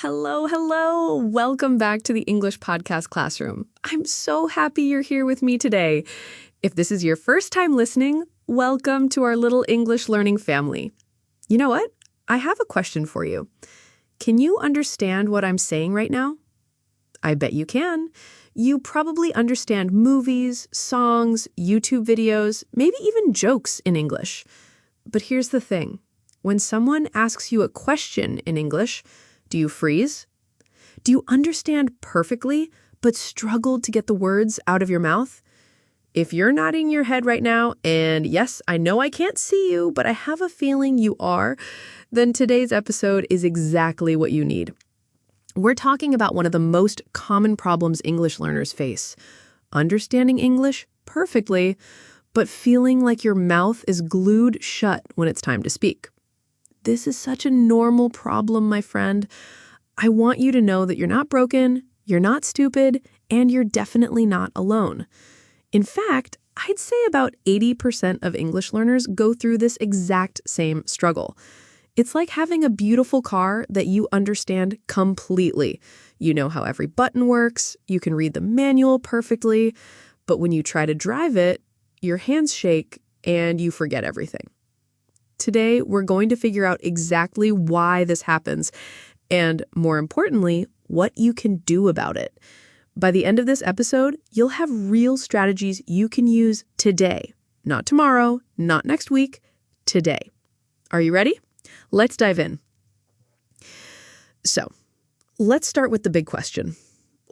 Hello, hello. Welcome back to the English Podcast Classroom. I'm so happy you're here with me today. If this is your first time listening, welcome to our little English learning family. You know what? I have a question for you. Can you understand what I'm saying right now? I bet you can. You probably understand movies, songs, YouTube videos, maybe even jokes in English. But here's the thing. When someone asks you a question in English, do you freeze? Do you understand perfectly but struggle to get the words out of your mouth? If you're nodding your head right now, and yes, I know I can't see you, but I have a feeling you are, then today's episode is exactly what you need. We're talking about one of the most common problems English learners face: understanding English perfectly, but feeling like your mouth is glued shut when it's time to speak. This is such a normal problem, my friend. I want you to know that you're not broken, you're not stupid, and you're definitely not alone. In fact, I'd say about 80% of English learners go through this exact same struggle. It's like having a beautiful car that you understand completely. You know how every button works, you can read the manual perfectly, but when you try to drive it, your hands shake and you forget everything. Today, we're going to figure out exactly why this happens and, more importantly, what you can do about it. By the end of this episode, you'll have real strategies you can use today. Not tomorrow, not next week, today. Are you ready? Let's dive in. So, let's start with the big question.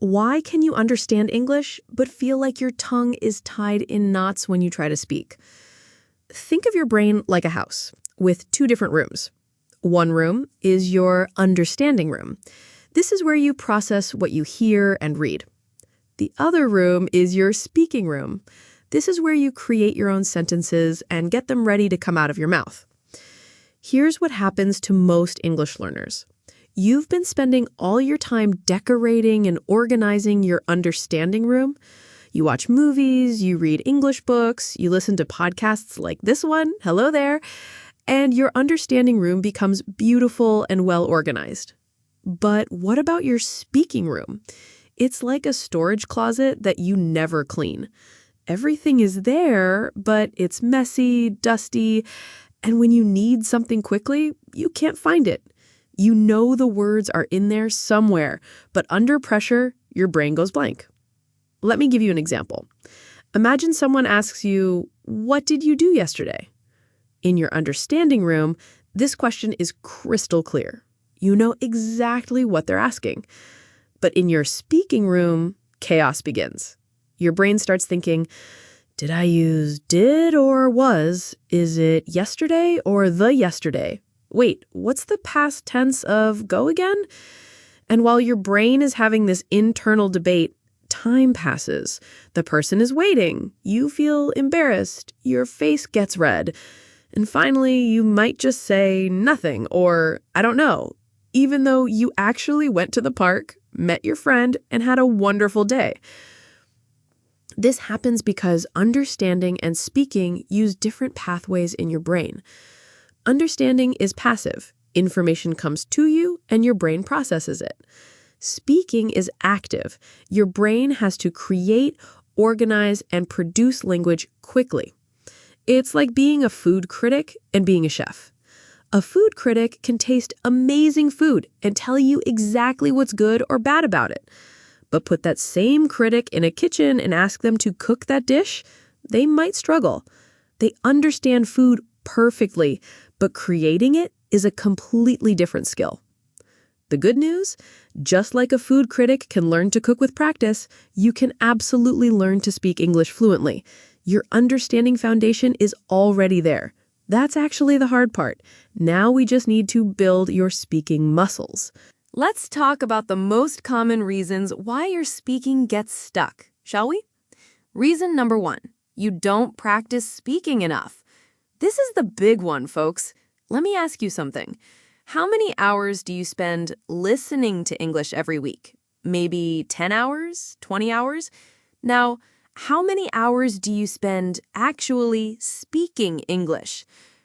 Why can you understand English but feel like your tongue is tied in knots when you try to speak? Think of your brain like a house with two different rooms. One room is your understanding room. This is where you process what you hear and read. The other room is your speaking room. This is where you create your own sentences and get them ready to come out of your mouth. Here's what happens to most English learners. You've been spending all your time decorating and organizing your understanding room. You watch movies, you read English books, you listen to podcasts like this one, hello there, and your understanding room becomes beautiful and well organized. But what about your speaking room? It's like a storage closet that you never clean. Everything is there, but it's messy, dusty, and when you need something quickly, you can't find it. You know the words are in there somewhere, but under pressure, your brain goes blank. Let me give you an example. Imagine someone asks you, "What did you do yesterday?" In your understanding room, this question is crystal clear. You know exactly what they're asking. But in your speaking room, chaos begins. Your brain starts thinking, did I use did or was? Is it yesterday or the yesterday? Wait, what's the past tense of go again? And while your brain is having this internal debate, time passes. The person is waiting. You feel embarrassed. Your face gets red. And finally, you might just say nothing or I don't know, even though you actually went to the park, met your friend, and had a wonderful day. This happens because understanding and speaking use different pathways in your brain. Understanding is passive. Information comes to you and your brain processes it. Speaking is active. Your brain has to create, organize, and produce language quickly. It's like being a food critic and being a chef. A food critic can taste amazing food and tell you exactly what's good or bad about it. But put that same critic in a kitchen and ask them to cook that dish, they might struggle. They understand food perfectly, but creating it is a completely different skill. The good news, just like a food critic can learn to cook with practice, you can absolutely learn to speak English fluently. Your understanding foundation is already there. That's actually the hard part. Now we just need to build your speaking muscles. Let's talk about the most common reasons why your speaking gets stuck, shall we? Reason number 1, you don't practice speaking enough. This is the big one, folks. Let me ask you something. How many hours do you spend listening to English every week? Maybe 10 hours, 20 hours? Now, how many hours do you spend actually speaking English?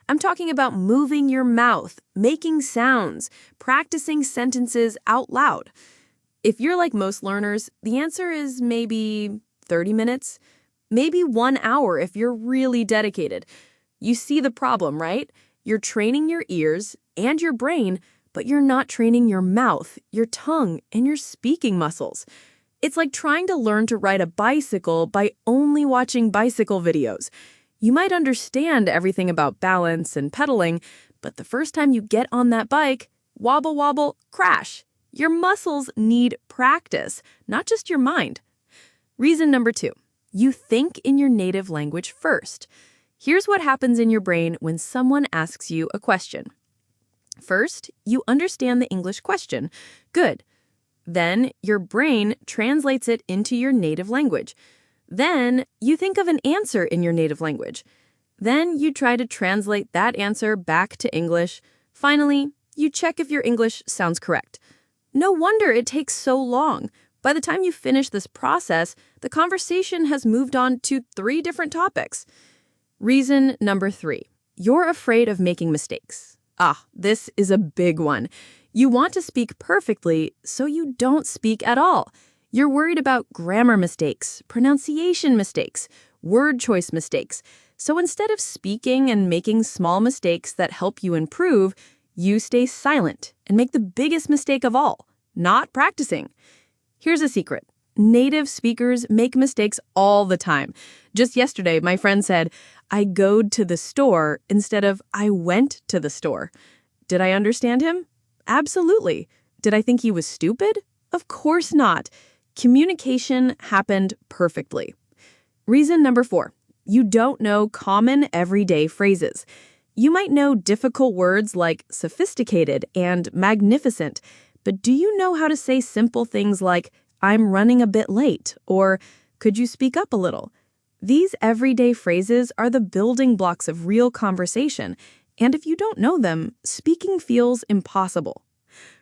I'm talking about moving your mouth, making sounds, practicing sentences out loud. If you're like most learners, the answer is maybe 30 minutes, maybe 1 hour if you're really dedicated. You see the problem, right? You're training your ears and your brain, but you're not training your mouth, your tongue, and your speaking muscles. It's like trying to learn to ride a bicycle by only watching bicycle videos. You might understand everything about balance and pedaling, but the first time you get on that bike, wobble, wobble, crash. Your muscles need practice, not just your mind. Reason number 2, you think in your native language first. Here's what happens in your brain when someone asks you a question. First, you understand the English question. Good. Then, your brain translates it into your native language. Then, you think of an answer in your native language. Then, you try to translate that answer back to English. Finally, you check if your English sounds correct. No wonder it takes so long. By the time you finish this process, the conversation has moved on to 3 different topics. Reason number 3, you're afraid of making mistakes. This is a big one. You want to speak perfectly, so you don't speak at all. You're worried about grammar mistakes, pronunciation mistakes, word choice mistakes. So instead of speaking and making small mistakes that help you improve, you stay silent and make the biggest mistake of all, not practicing. Here's a secret. Native speakers make mistakes all the time. Just yesterday, my friend said, "I goed to the store" instead of "I went to the store." Did I understand him? Absolutely. Did I think he was stupid? Of course not. Communication happened perfectly. Reason number 4, you don't know common everyday phrases. You might know difficult words like sophisticated and magnificent, but do you know how to say simple things like, "I'm running a bit late," or "Could you speak up a little?" These everyday phrases are the building blocks of real conversation, and if you don't know them, speaking feels impossible.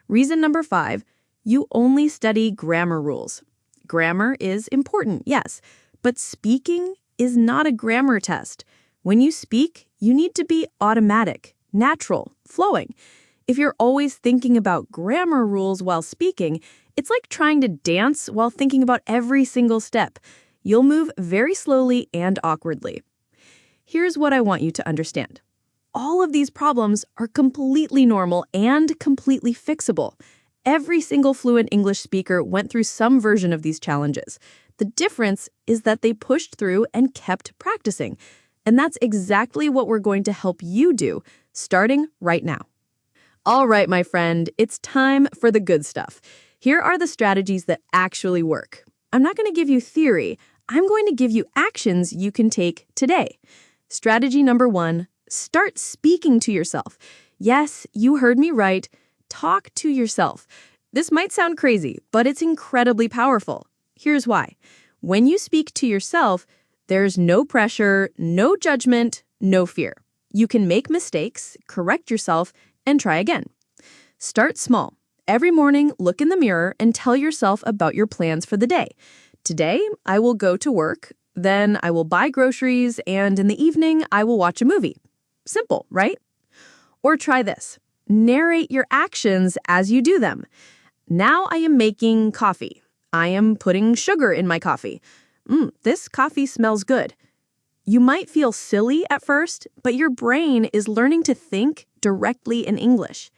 Reason number 5, you only study grammar rules. Grammar is important, yes, but speaking is not a grammar test. When you speak, you need to be automatic, natural, flowing. If you're always thinking about grammar rules while speaking, it's like trying to dance while thinking about every single step. You'll move very slowly and awkwardly. Here's what I want you to understand. All of these problems are completely normal and completely fixable. Every single fluent English speaker went through some version of these challenges. The difference is that they pushed through and kept practicing. And that's exactly what we're going to help you do, starting right now. All right, my friend, it's time for the good stuff. Here are the strategies that actually work. I'm not going to give you theory. I'm going to give you actions you can take today. Strategy number 1, start speaking to yourself. Yes, you heard me right. Talk to yourself. This might sound crazy, but it's incredibly powerful. Here's why. When you speak to yourself, there's no pressure, no judgment, no fear. You can make mistakes, correct yourself, and try again. Start small. Every morning, look in the mirror and tell yourself about your plans for the day. Today, I will go to work, then I will buy groceries, and in the evening, I will watch a movie. Simple, right? Or try this. Narrate your actions as you do them. Now I am making coffee. I am putting sugar in my coffee. This coffee smells good. You might feel silly at first, but your brain is learning to think directly in English.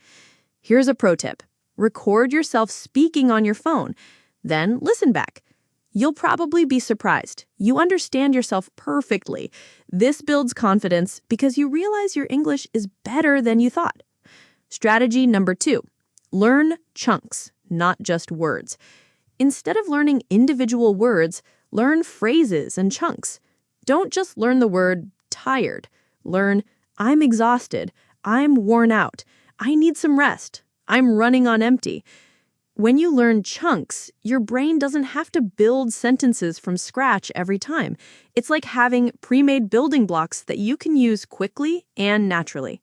Here's a pro tip. Record yourself speaking on your phone, then listen back. You'll probably be surprised. You understand yourself perfectly. This builds confidence because you realize your English is better than you thought. Strategy number 2, learn chunks, not just words. Instead of learning individual words, learn phrases and chunks. Don't just learn the word tired. Learn, I'm exhausted. I'm worn out. I need some rest. I'm running on empty. When you learn chunks, your brain doesn't have to build sentences from scratch every time. It's like having pre-made building blocks that you can use quickly and naturally.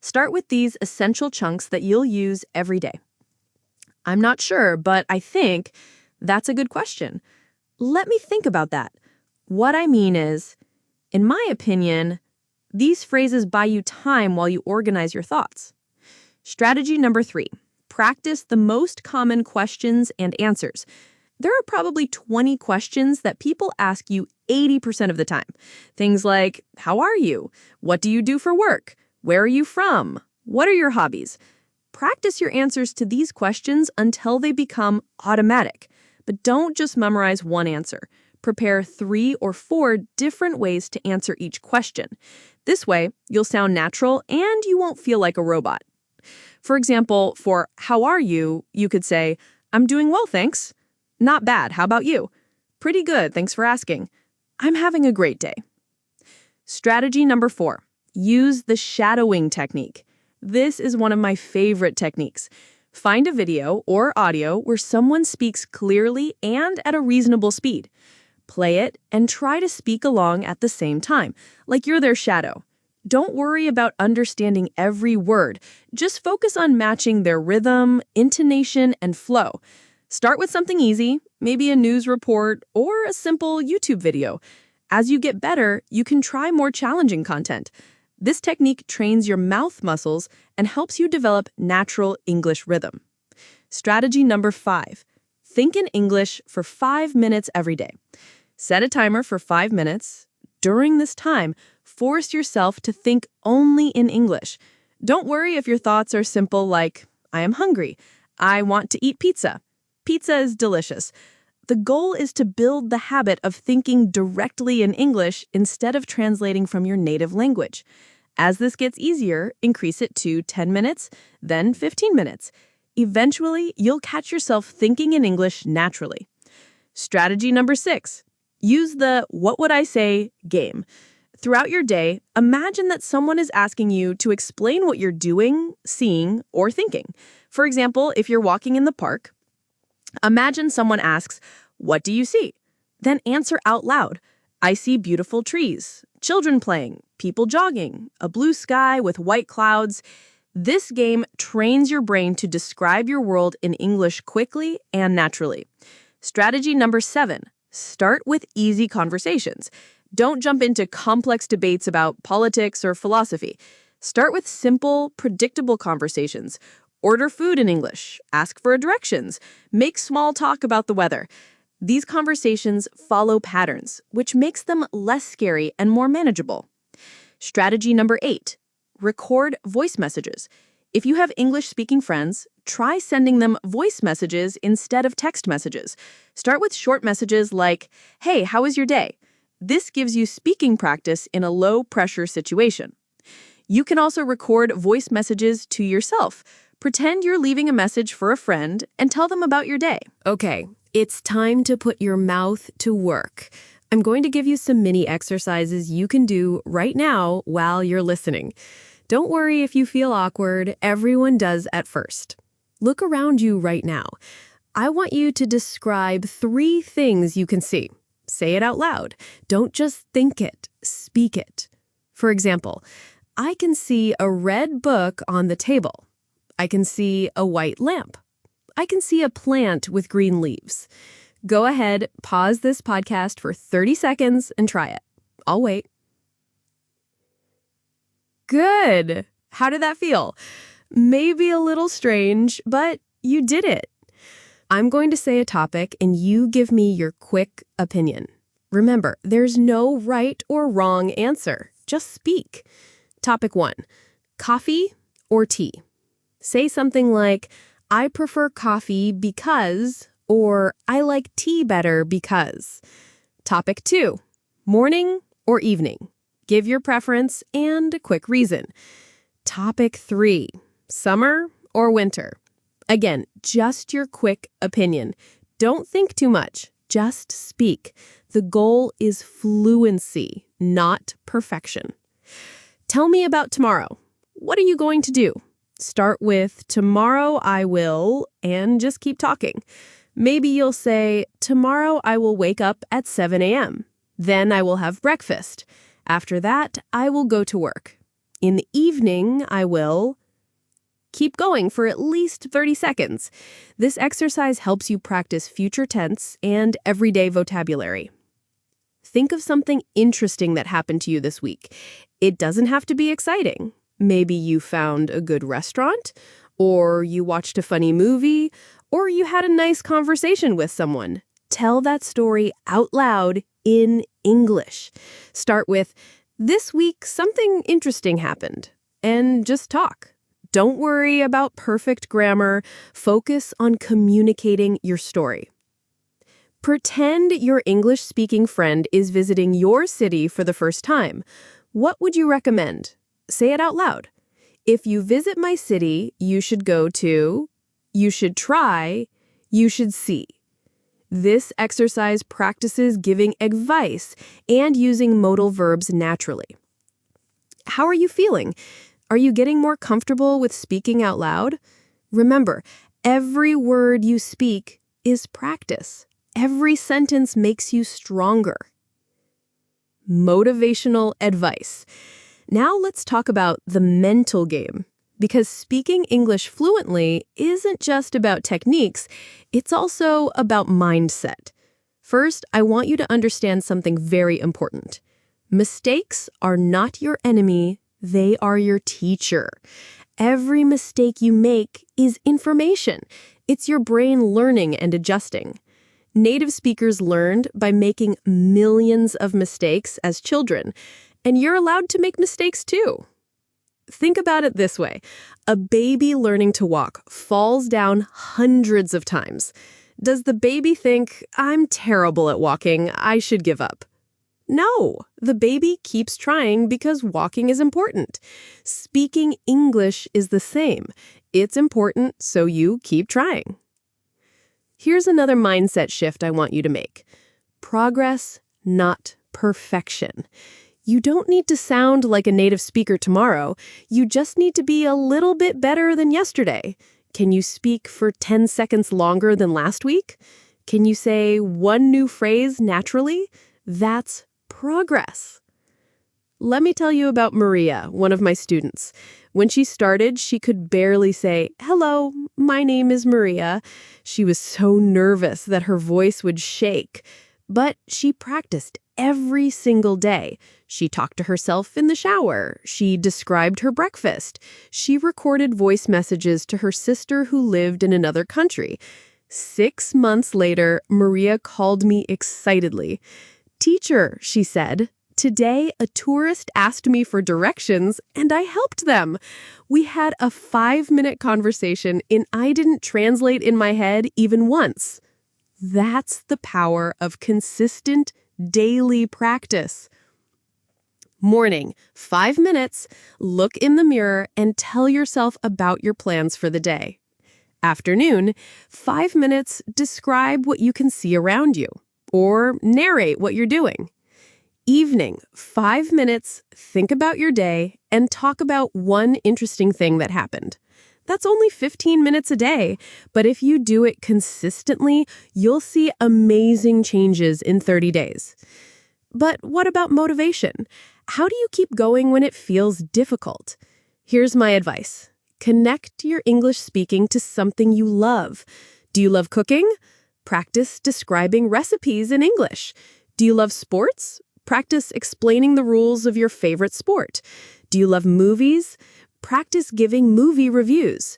Start with these essential chunks that you'll use every day. I'm not sure, but I think that's a good question. Let me think about that. What I mean is, in my opinion, These phrases buy you time while you organize your thoughts. Strategy number 3, practice the most common questions and answers. There are probably 20 questions that people ask you 80% of the time. Things like, how are you? What do you do for work? Where are you from? What are your hobbies? Practice your answers to these questions until they become automatic. But don't just memorize one answer. Prepare 3 or 4 different ways to answer each question. This way, you'll sound natural and you won't feel like a robot. For example, for how are you, you could say, I'm doing well, thanks. Not bad, how about you? Pretty good, thanks for asking. I'm having a great day. Strategy number 4, use the shadowing technique. This is one of my favorite techniques. Find a video or audio where someone speaks clearly and at a reasonable speed. Play it and try to speak along at the same time, like you're their shadow. Don't worry about understanding every word. Just focus on matching their rhythm, intonation, and flow. Start with something easy, maybe a news report or a simple YouTube video. As you get better, you can try more challenging content. This technique trains your mouth muscles and helps you develop natural English rhythm. Strategy number 5, think in English for 5 minutes every day. Set a timer for 5 minutes. During this time, force yourself to think only in English. Don't worry if your thoughts are simple like, I am hungry. I want to eat pizza. Pizza is delicious. The goal is to build the habit of thinking directly in English instead of translating from your native language. As this gets easier, increase it to 10 minutes, then 15 minutes. Eventually, you'll catch yourself thinking in English naturally. Strategy number 6, use the what would I say game. Throughout your day, imagine that someone is asking you to explain what you're doing, seeing, or thinking. For example, if you're walking in the park, imagine someone asks, what do you see? Then answer out loud. I see beautiful trees, children playing, people jogging, a blue sky with white clouds. This game trains your brain to describe your world in English quickly and naturally. Strategy number 7, start with easy conversations. Don't jump into complex debates about politics or philosophy. Start with simple, predictable conversations. Order food in English, ask for directions, make small talk about the weather. These conversations follow patterns, which makes them less scary and more manageable. Strategy number 8, record voice messages. If you have English-speaking friends, try sending them voice messages instead of text messages. Start with short messages like, hey, how was your day? This gives you speaking practice in a low-pressure situation. You can also record voice messages to yourself. Pretend you're leaving a message for a friend and tell them about your day. Okay, it's time to put your mouth to work. I'm going to give you some mini exercises you can do right now while you're listening. Don't worry if you feel awkward. Everyone does at first. Look around you right now. I want you to describe 3 things you can see. Say it out loud. Don't just think it, speak it. For example, I can see a red book on the table. I can see a white lamp. I can see a plant with green leaves. Go ahead, pause this podcast for 30 seconds and try it. I'll wait. Good. How did that feel? Maybe a little strange, but you did it. I'm going to say a topic and you give me your quick opinion. Remember, there's no right or wrong answer. Just speak. Topic 1, coffee or tea? Say something like, I prefer coffee because, or I like tea better because. Topic 2, morning or evening? Give your preference and a quick reason. Topic 3, summer or winter? Again, just your quick opinion. Don't think too much. Just speak. The goal is fluency, not perfection. Tell me about tomorrow. What are you going to do? Start with, tomorrow I will, and just keep talking. Maybe you'll say, tomorrow I will wake up at 7 a.m. Then I will have breakfast. After that, I will go to work. In the evening, I will... Keep going for at least 30 seconds. This exercise helps you practice future tense and everyday vocabulary. Think of something interesting that happened to you this week. It doesn't have to be exciting. Maybe you found a good restaurant, or you watched a funny movie, or you had a nice conversation with someone. Tell that story out loud in English. Start with, "This week, something interesting happened," and just talk. Don't worry about perfect grammar. Focus on communicating your story. Pretend your English-speaking friend is visiting your city for the first time. What would you recommend? Say it out loud. If you visit my city, you should go to, you should try, you should see. This exercise practices giving advice and using modal verbs naturally. How are you feeling? Are you getting more comfortable with speaking out loud? Remember, every word you speak is practice. Every sentence makes you stronger. Motivational advice. Now let's talk about the mental game. Because speaking English fluently isn't just about techniques, it's also about mindset. First, I want you to understand something very important. Mistakes are not your enemy, they are your teacher. Every mistake you make is information. It's your brain learning and adjusting. Native speakers learned by making millions of mistakes as children, and you're allowed to make mistakes too. Think about it this way. A baby learning to walk falls down hundreds of times. Does the baby think, "I'm terrible at walking, I should give up"? No, the baby keeps trying because walking is important. Speaking English is the same. It's important, so you keep trying. Here's another mindset shift I want you to make. Progress, not perfection. You don't need to sound like a native speaker tomorrow. You just need to be a little bit better than yesterday. Can you speak for 10 seconds longer than last week? Can you say one new phrase naturally? That's progress. Let me tell you about Maria, one of my students. When she started, she could barely say, "Hello, my name is Maria." She was so nervous that her voice would shake. But she practiced every single day. She talked to herself in the shower. She described her breakfast. She recorded voice messages to her sister who lived in another country. 6 months later, Maria called me excitedly. "Teacher," she said, "today a tourist asked me for directions and I helped them. We had a 5-minute conversation and I didn't translate in my head even once." That's the power of consistent daily practice. Morning, 5 minutes, look in the mirror and tell yourself about your plans for the day. Afternoon, 5 minutes, describe what you can see around you, or narrate what you're doing. Evening, 5 minutes, think about your day and talk about one interesting thing that happened. That's only 15 minutes a day, but if you do it consistently, you'll see amazing changes in 30 days. But what about motivation? How do you keep going when it feels difficult? Here's my advice. Connect your English speaking to something you love. Do you love cooking? Practice describing recipes in English. Do you love sports? Practice explaining the rules of your favorite sport. Do you love movies? Practice giving movie reviews.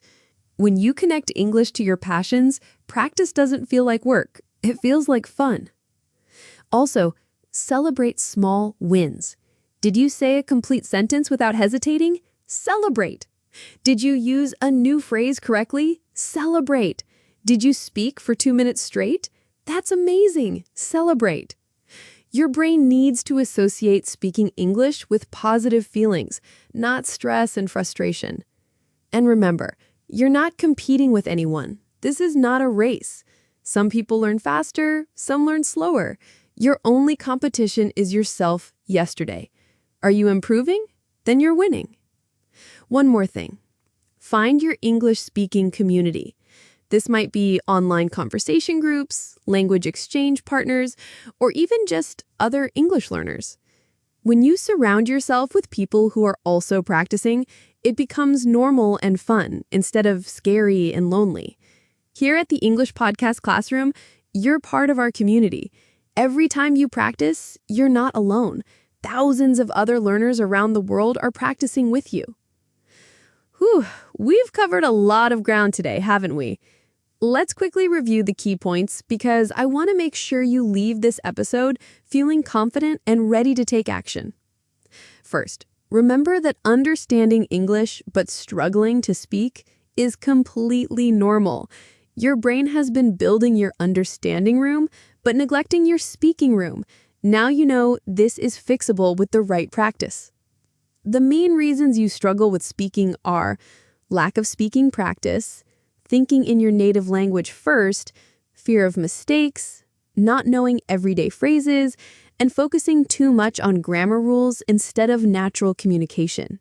When you connect English to your passions, practice doesn't feel like work. It feels like fun. Also, celebrate small wins. Did you say a complete sentence without hesitating? Celebrate. Did you use a new phrase correctly? Celebrate. Did you speak for 2 minutes straight? That's amazing. Celebrate. Your brain needs to associate speaking English with positive feelings, not stress and frustration. And remember, you're not competing with anyone. This is not a race. Some people learn faster, some learn slower. Your only competition is yourself yesterday. Are you improving? Then you're winning. One more thing. Find your English-speaking community. This might be online conversation groups, language exchange partners, or even just other English learners. When you surround yourself with people who are also practicing, it becomes normal and fun instead of scary and lonely. Here at the English Podcast Classroom, you're part of our community. Every time you practice, you're not alone. Thousands of other learners around the world are practicing with you. Whew, we've covered a lot of ground today, haven't we? Let's quickly review the key points because I want to make sure you leave this episode feeling confident and ready to take action. First, remember that understanding English but struggling to speak is completely normal. Your brain has been building your understanding room but neglecting your speaking room. Now you know this is fixable with the right practice. The main reasons you struggle with speaking are lack of speaking practice, thinking in your native language first, fear of mistakes, not knowing everyday phrases, and focusing too much on grammar rules instead of natural communication.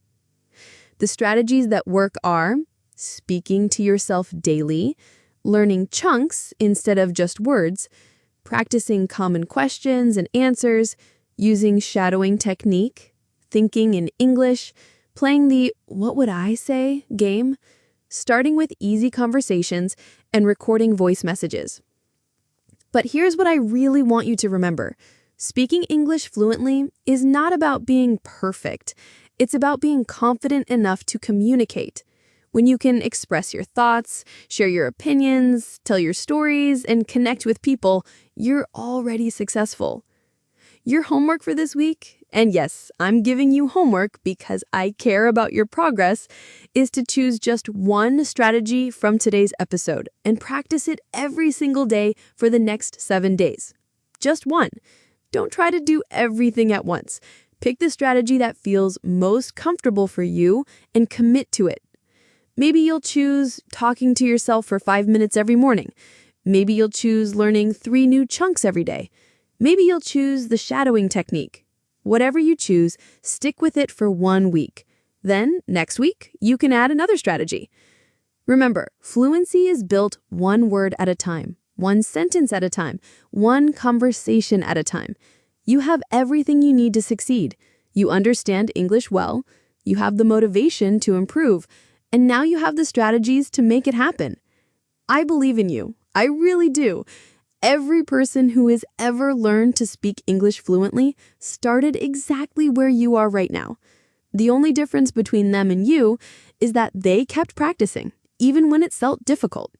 The strategies that work are speaking to yourself daily, learning chunks instead of just words, practicing common questions and answers, using shadowing technique, thinking in English, playing the "what would I say" game, starting with easy conversations, and recording voice messages. But here's what I really want you to remember. Speaking English fluently is not about being perfect. It's about being confident enough to communicate. When you can express your thoughts, share your opinions, tell your stories, and connect with people, you're already successful. Your homework for this week, and yes, I'm giving you homework because I care about your progress, is to choose just one strategy from today's episode and practice it every single day for the next 7 days. Just one. Don't try to do everything at once. Pick the strategy that feels most comfortable for you and commit to it. Maybe you'll choose talking to yourself for 5 minutes every morning. Maybe you'll choose learning 3 new chunks every day. Maybe you'll choose the shadowing technique. Whatever you choose, stick with it for 1 week. Then, next week, you can add another strategy. Remember, fluency is built 1 word at a time, 1 sentence at a time, 1 conversation at a time. You have everything you need to succeed. You understand English well, you have the motivation to improve, and now you have the strategies to make it happen. I believe in you. I really do. Every person who has ever learned to speak English fluently started exactly where you are right now. The only difference between them and you is that they kept practicing, even when it felt difficult.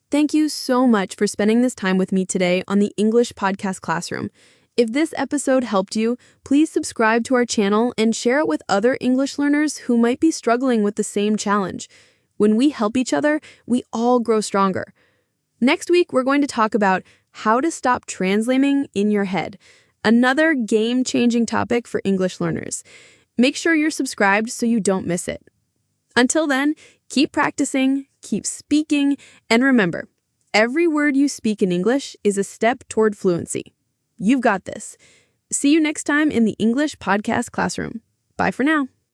Thank you so much for spending this time with me today on the English Podcast Classroom. If this episode helped you, please subscribe to our channel and share it with other English learners who might be struggling with the same challenge. When we help each other, we all grow stronger. Next week, we're going to talk about how to stop translating in your head, another game-changing topic for English learners. Make sure you're subscribed so you don't miss it. Until then, keep practicing, keep speaking, and remember, every word you speak in English is a step toward fluency. You've got this. See you next time in the English Podcast Classroom. Bye for now.